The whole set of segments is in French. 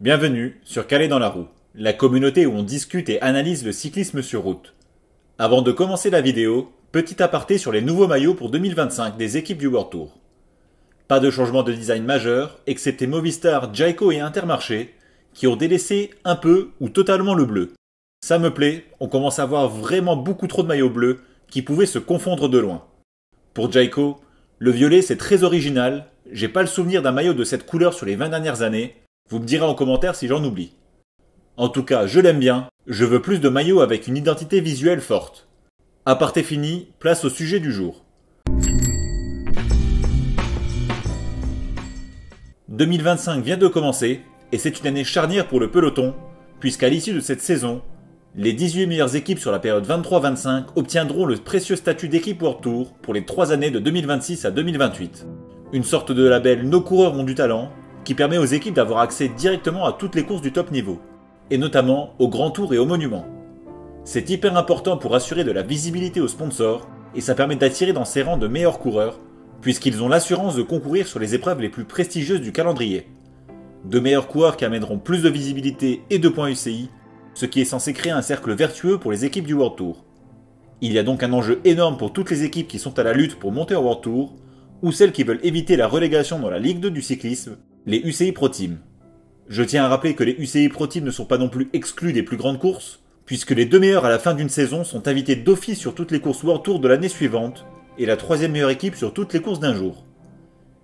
Bienvenue sur Calais dans la roue, la communauté où on discute et analyse le cyclisme sur route. Avant de commencer la vidéo, petit aparté sur les nouveaux maillots pour 2025 des équipes du World Tour. Pas de changement de design majeur, excepté Movistar, Jayco et Intermarché, qui ont délaissé un peu ou totalement le bleu. Ça me plaît, on commence à voir vraiment beaucoup trop de maillots bleus qui pouvaient se confondre de loin. Pour Jayco, le violet c'est très original, j'ai pas le souvenir d'un maillot de cette couleur sur les 20 dernières années, vous me direz en commentaire si j'en oublie. En tout cas, je l'aime bien, je veux plus de maillots avec une identité visuelle forte. Aparté fini, place au sujet du jour. 2025 vient de commencer, et c'est une année charnière pour le peloton, puisqu'à l'issue de cette saison, les 18 meilleures équipes sur la période 23-25 obtiendront le précieux statut d'équipe World Tour pour les 3 années de 2026 à 2028. Une sorte de label Nos coureurs ont du talent, qui permet aux équipes d'avoir accès directement à toutes les courses du top niveau, et notamment aux grands tours et aux monuments. C'est hyper important pour assurer de la visibilité aux sponsors, et ça permet d'attirer dans ses rangs de meilleurs coureurs, puisqu'ils ont l'assurance de concourir sur les épreuves les plus prestigieuses du calendrier. De meilleurs coureurs qui amèneront plus de visibilité et de points UCI, ce qui est censé créer un cercle vertueux pour les équipes du World Tour. Il y a donc un enjeu énorme pour toutes les équipes qui sont à la lutte pour monter au World Tour, ou celles qui veulent éviter la relégation dans la Ligue 2 du cyclisme, les UCI Pro Team. Je tiens à rappeler que les UCI Pro Team ne sont pas non plus exclus des plus grandes courses, puisque les 2 meilleurs à la fin d'une saison sont invités d'office sur toutes les courses World Tour de l'année suivante, et la 3e meilleure équipe sur toutes les courses d'un jour.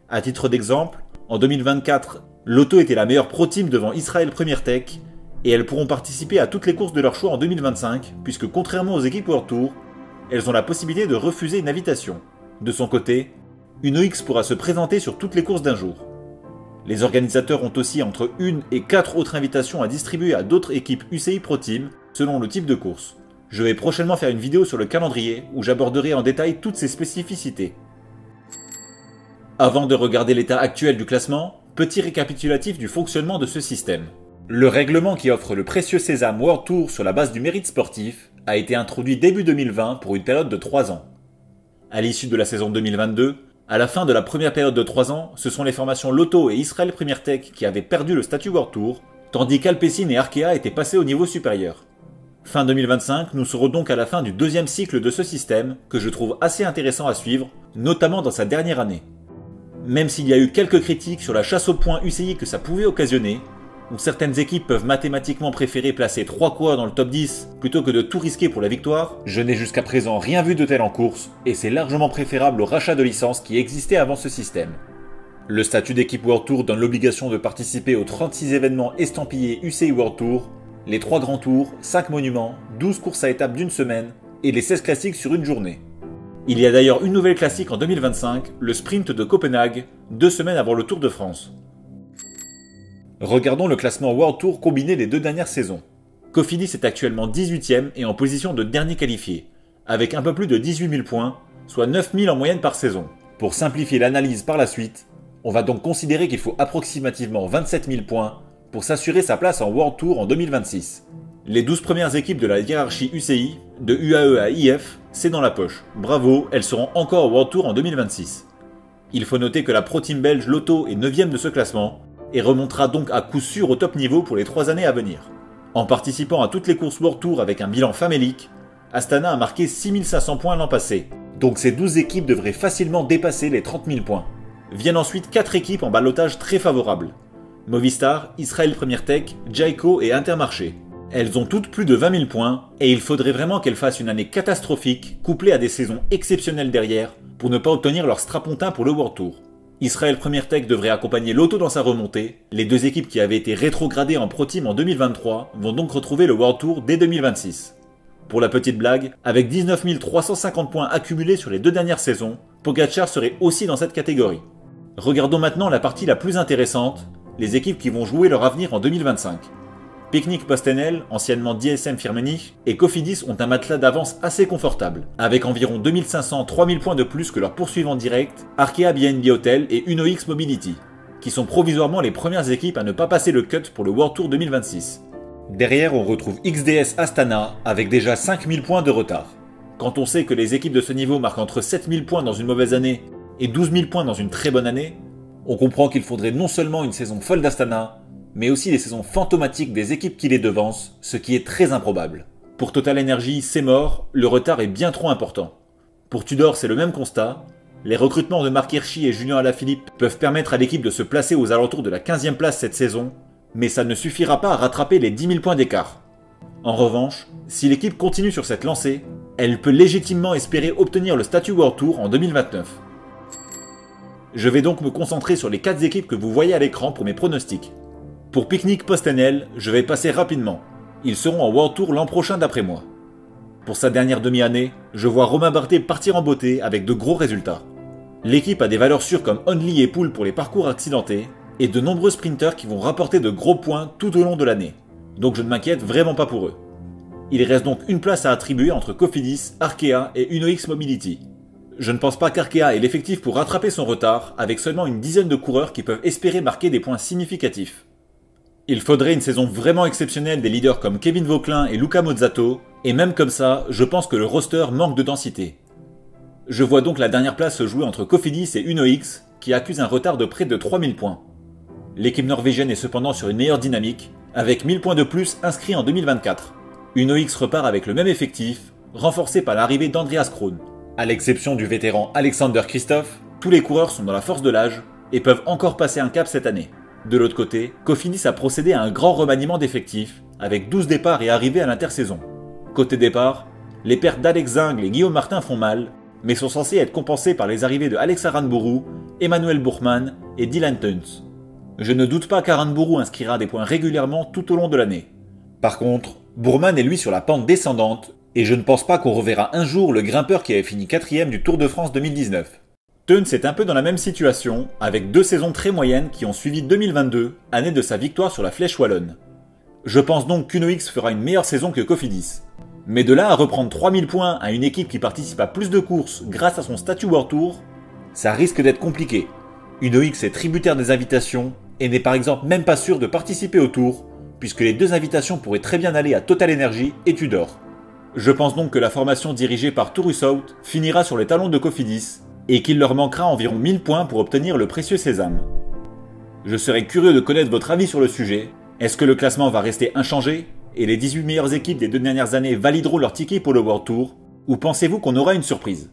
À titre d'exemple, en 2024, Lotto était la meilleure Pro Team devant Israel Premier Tech, et elles pourront participer à toutes les courses de leur choix en 2025, puisque contrairement aux équipes World Tour, elles ont la possibilité de refuser une invitation. De son côté, UnoX pourra se présenter sur toutes les courses d'un jour. Les organisateurs ont aussi entre 1 et 4 autres invitations à distribuer à d'autres équipes UCI Pro Team, selon le type de course. Je vais prochainement faire une vidéo sur le calendrier, où j'aborderai en détail toutes ces spécificités. Avant de regarder l'état actuel du classement, petit récapitulatif du fonctionnement de ce système. Le règlement qui offre le précieux sésame World Tour sur la base du mérite sportif a été introduit début 2020 pour une période de 3 ans. À l'issue de la saison 2022, à la fin de la première période de 3 ans, ce sont les formations Lotto et Israel Premier Tech qui avaient perdu le statut World Tour, tandis qu'Alpecin et Arkea étaient passés au niveau supérieur. Fin 2025, nous serons donc à la fin du 2e cycle de ce système, que je trouve assez intéressant à suivre, notamment dans sa dernière année. Même s'il y a eu quelques critiques sur la chasse aux points UCI que ça pouvait occasionner, où certaines équipes peuvent mathématiquement préférer placer 3 coureurs dans le top 10 plutôt que de tout risquer pour la victoire, je n'ai jusqu'à présent rien vu de tel en course, et c'est largement préférable au rachat de licences qui existait avant ce système. Le statut d'équipe World Tour donne l'obligation de participer aux 36 événements estampillés UCI World Tour, les 3 grands tours, 5 monuments, 12 courses à étapes d'une semaine, et les 16 classiques sur une journée. Il y a d'ailleurs une nouvelle classique en 2025, le sprint de Copenhague, 2 semaines avant le Tour de France. Regardons le classement World Tour combiné des 2 dernières saisons. Cofidis est actuellement 18ème et en position de dernier qualifié, avec un peu plus de 18 000 points, soit 9 000 en moyenne par saison. Pour simplifier l'analyse par la suite, on va donc considérer qu'il faut approximativement 27 000 points pour s'assurer sa place en World Tour en 2026. Les 12 premières équipes de la hiérarchie UCI, de UAE à IF, c'est dans la poche. Bravo, elles seront encore au World Tour en 2026. Il faut noter que la Pro Team belge Lotto est 9ème de ce classement, et remontera donc à coup sûr au top niveau pour les 3 années à venir. En participant à toutes les courses World Tour avec un bilan famélique, Astana a marqué 6500 points l'an passé, donc ces 12 équipes devraient facilement dépasser les 30 000 points. Viennent ensuite 4 équipes en ballottage très favorable. Movistar, Israel Premier Tech, Jayco et Intermarché. Elles ont toutes plus de 20 000 points, et il faudrait vraiment qu'elles fassent une année catastrophique, couplée à des saisons exceptionnelles derrière, pour ne pas obtenir leur strapontin pour le World Tour. Israel Premier Tech devrait accompagner Lotto dans sa remontée, les 2 équipes qui avaient été rétrogradées en Pro Team en 2023 vont donc retrouver le World Tour dès 2026. Pour la petite blague, avec 19 350 points accumulés sur les 2 dernières saisons, Pogačar serait aussi dans cette catégorie. Regardons maintenant la partie la plus intéressante, les équipes qui vont jouer leur avenir en 2025. Picnic PostNL, anciennement DSM Firmenich, et Cofidis ont un matelas d'avance assez confortable, avec environ 2500-3000 points de plus que leurs poursuivants directs, Arkea BNB Hotel et UnoX Mobility, qui sont provisoirement les premières équipes à ne pas passer le cut pour le World Tour 2026. Derrière, on retrouve XDS Astana, avec déjà 5000 points de retard. Quand on sait que les équipes de ce niveau marquent entre 7000 points dans une mauvaise année et 12 000 points dans une très bonne année, on comprend qu'il faudrait non seulement une saison folle d'Astana, mais aussi les saisons fantomatiques des équipes qui les devancent, ce qui est très improbable. Pour Total Energy, c'est mort, le retard est bien trop important. Pour Tudor, c'est le même constat. Les recrutements de Marc Hirschi et Julien Alaphilippe peuvent permettre à l'équipe de se placer aux alentours de la 15e place cette saison, mais ça ne suffira pas à rattraper les 10 000 points d'écart. En revanche, si l'équipe continue sur cette lancée, elle peut légitimement espérer obtenir le statut World Tour en 2029. Je vais donc me concentrer sur les 4 équipes que vous voyez à l'écran pour mes pronostics. Pour Picnic Post-NL, je vais passer rapidement. Ils seront en World Tour l'an prochain d'après moi. Pour sa dernière demi-année, je vois Romain Bardet partir en beauté avec de gros résultats. L'équipe a des valeurs sûres comme Only et Pool pour les parcours accidentés, et de nombreux sprinters qui vont rapporter de gros points tout au long de l'année. Donc je ne m'inquiète vraiment pas pour eux. Il reste donc une place à attribuer entre Cofidis, Arkea et UnoX Mobility. Je ne pense pas qu'Arkea ait l'effectif pour rattraper son retard, avec seulement une dizaine de coureurs qui peuvent espérer marquer des points significatifs. Il faudrait une saison vraiment exceptionnelle des leaders comme Kevin Vauquelin et Luca Mozzato, et même comme ça, je pense que le roster manque de densité. Je vois donc la dernière place se jouer entre Cofidis et UnoX, qui accusent un retard de près de 3000 points. L'équipe norvégienne est cependant sur une meilleure dynamique, avec 1000 points de plus inscrits en 2024. UnoX repart avec le même effectif, renforcé par l'arrivée d'Andreas Krohn. À l'exception du vétéran Alexander Kristoff, tous les coureurs sont dans la force de l'âge et peuvent encore passer un cap cette année. De l'autre côté, Cofidis a procédé à un grand remaniement d'effectifs, avec 12 départs et arrivées à l'intersaison. Côté départ, les pertes d'Alex Zingle et Guillaume Martin font mal, mais sont censées être compensées par les arrivées de Alex Aranburu, Emmanuel Buchmann et Dylan Teuns. Je ne doute pas qu'Aranburu inscrira des points régulièrement tout au long de l'année. Par contre, Buchmann est lui sur la pente descendante, et je ne pense pas qu'on reverra un jour le grimpeur qui avait fini 4ème du Tour de France 2019. Teuns est un peu dans la même situation, avec 2 saisons très moyennes qui ont suivi 2022, année de sa victoire sur la Flèche Wallonne. Je pense donc qu'UnoX fera une meilleure saison que Cofidis. Mais de là à reprendre 3000 points à une équipe qui participe à plus de courses grâce à son statut World Tour, ça risque d'être compliqué. UnoX est tributaire des invitations et n'est par exemple même pas sûr de participer au Tour, puisque les 2 invitations pourraient très bien aller à Total Energy et Tudor. Je pense donc que la formation dirigée par Tourusout finira sur les talons de Cofidis, et qu'il leur manquera environ 1000 points pour obtenir le précieux sésame. Je serais curieux de connaître votre avis sur le sujet. Est-ce que le classement va rester inchangé, et les 18 meilleures équipes des 2 dernières années valideront leur ticket pour le World Tour, ou pensez-vous qu'on aura une surprise ?